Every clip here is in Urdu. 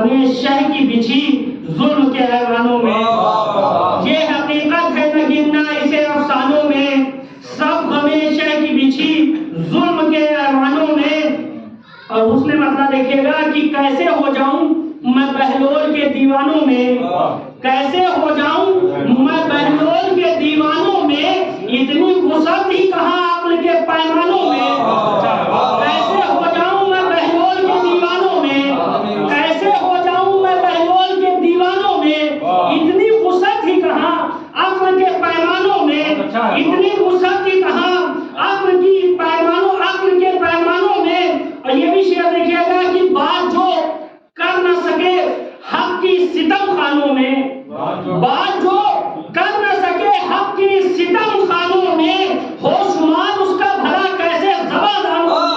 نے شہ کی بچھی ظلم کے ایوانوں میں. یہ حقیقت ہے نہ گننا اسے افسانوں میں، سب ہمیں شہ کی بچھی ظلم کے ایوانوں میں. اور اس نے مطلب دیکھیے گا کہ کیسے ہو جاؤں میں بہلول کے دیوانوں میں، کیسے ہو جاؤں میں بہلول کے دیوانوں میں، اتنی وسعت ہی کہاں عقل کے پیمانوں میں. کیسے ہو جاؤں میں بہلول کے دیوانوں میں، کیسے ہو جاؤں میں بہلول کے دیوانوں میں، اتنی وسعت ہی کہاں عقل کے پیمانوں میں، اتنی وسعت ہی کہاں عقل کے پیمانوں میں. اور یہ بھی شعر دیکھیے گا کہ بات جو کر نہ سکے حق کی ستم خانوں میں، بات جو کر نہ سکے حق کی ستم خانوں میں، ہو شمار اس کا بھلا کیسے زباں دانوں میں.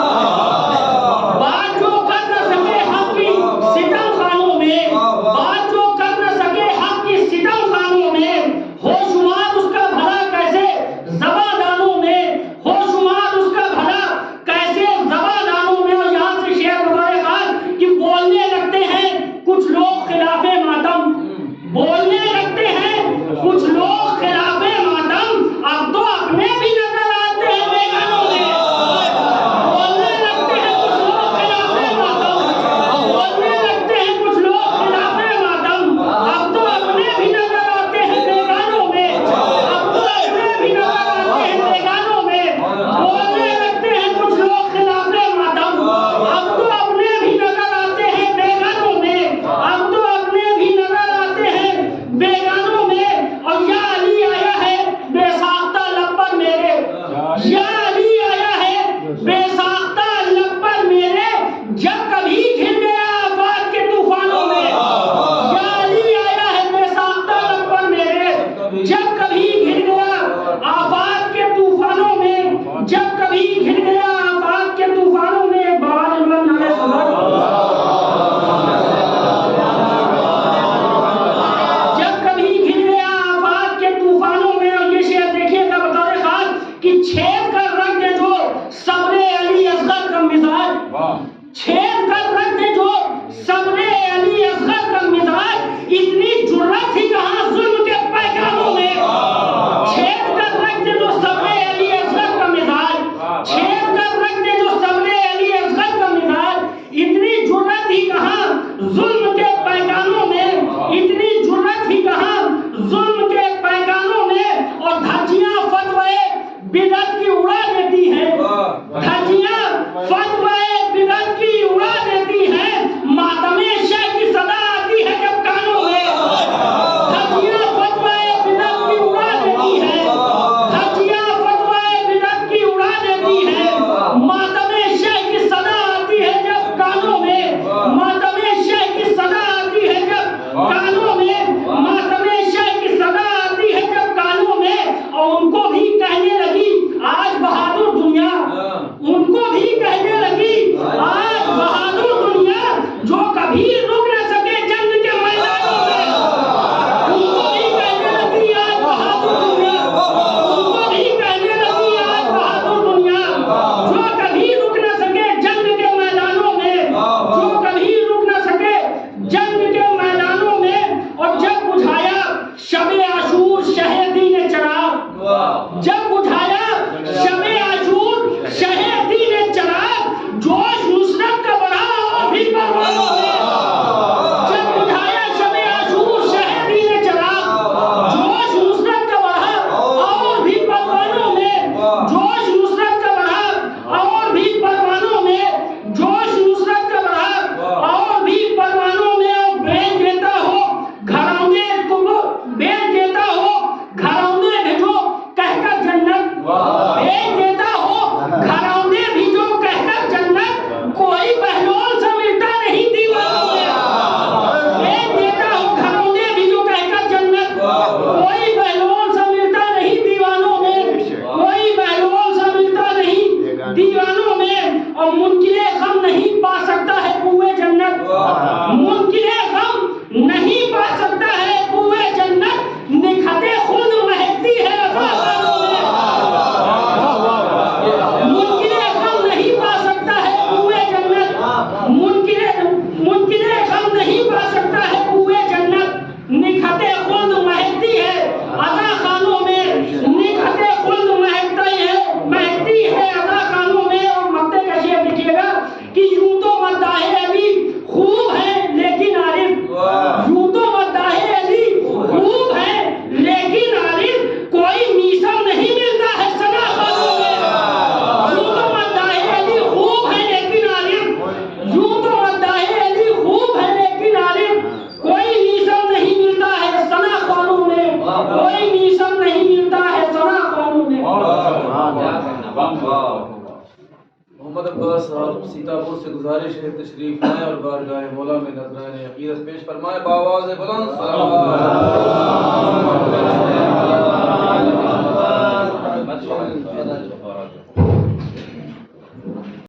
بات جو کر نہ سکے حق کی ستم خانوں میں، بات جو کر نہ سکے حق کی ستم خانوں میں، ہو شمار اس کا بھلا کیسے زباں دانوں میں، ہو شمار اس کا بھلا کیسے زباں دانوں میں. اور یہاں سے شعر بطور خاص کہ بولنے لگتے ہیں کچھ لوگ خلاف ماتم، بولنے لگتے ہیں کچھ لوگ خلاف ماتم، اب تو اپنے بھی نظر آتے ہیں بیگانوں میں. بولنے لگتے ہیں کچھ لوگ خلاف ماتم، بولنے لگتے ہیں کچھ لوگ خلاف ماتم، اب تو اپنے بھی نظر آتے ہیں بیگانوں میں، اب تو اپنے بھی نظر آتے ہیں بیگانوں میں. بولنے لگتے ہیں کچھ لوگ خلاف ماتم، اب تو اپنے بھی نظر آتے ہیں بیگانوں میں، اب تو اپنے بھی نظر آتے ہیں بیگانوں میں. اور یا علی آیا ہے بے ساختہ لب پر میرے، یا علی آیا ہے بے ساختہ لب پر میرے، جب کبھی گھر گیا آفات کے طوفانوں میں. یا علی آیا ہے بے ساختہ لب پر میرے، جب کبھی گھر گیا آفات کے طوفانوں میں، جب کبھی گھر گیا آفات کے طوفانوں میں. بابا جلوہ نعرہ صدق. جب کبھی گھر گیا آفات کے طوفانوں میں. اور یہ شعر دیکھیے گا بطور خاص کہ چھید کر رکھ دے جو صبر علی اصغر کا مزاج، چھید کر رکھ دے جو صبر علی اصغر کا مزاج، اتنی جرأت ہی کہاں ظلم کے پیغاموں میں. چھید کر رکھ دے جو صبر علی اصغر کا مزاج، چھید کر رکھ دے جو صبر علی اصغر کا مزاج، اتنی جرأت ہی کہاں ظلم کے پیغاموں میں، اتنی جرأت ہی کہاں ظلم کے پیغاموں میں. اور دھجیاں فتوے بدعت کی اڑا دیتی ہیں، دھجیاں فتوے بدعت کی اڑا دیتی ہیں، ماتم شہ کی صدا آتی ہے جب کانوں میں. دھجیاں فتوے بدعت کی اڑا دیتی ہیں، دھجیاں فتوے بدعت کی اڑا دیتی ہیں، ماتم شہ کی صدا آتی ہے جب کانوں میں، ماتم شہ کی صدا آتی ہے جب کانوں میں، ماتم شہ کی صدا آتی ہے جب کانوں میں. اور ان کو بھی کہنے لگی آج بہادر دنیا، ان کو بھی کہنے لگی آج بہادر دنیا، جو کبھی رک نہ سکے جنگ کے میدانوں میں. ان کو بھی کہنے لگی آج بہادر دنیا، ان کو بھی کہنے لگی آج بہادر دنیا، جو کبھی رک نہ سکے جنگ کے میدانوں میں، جو کبھی رک نہ سکے جنگ کے میدانوں میں. اور جب بجھایا شب عاشور شہ دین چراغ، جب بجھایا شب عاشور شہ دین چراغ، جوش نصرت کا بڑھا اور بھی پروانوں میں. نہیں پا سکتا ہے کوئے جنت، نکھت خلد مہکتی ہے عزا خانوں میں، نکھت خلد مہکتی ہے عزا خانوں میں۔ اور مقطع کا شعر دیکھیے گا کہ یوں تو مداح علی خوب ہے لیکن عارف، یوں تو مداح علی خوب ہے لیکن عارف، کوئی میسر نہیں ملتا ہے ثنا خانوں میں۔ یوں تو مداح علی خوب ہے لیکن عارف، یوں تو مداح علی خوب ہے لیکن عارف، کوئی میسر نہیں ملتا ہے ثنا خانوں میں، کوئی میسر نہیں ملتا ہے ثنا خانوں میں۔ محمد عباس صاحب سیتاپور سے گزارش ہے تشریف لائیں اور بارگاہ مولا میں نذرانِ عقیدت پیش فرمائیں بآواز بلند صلوات۔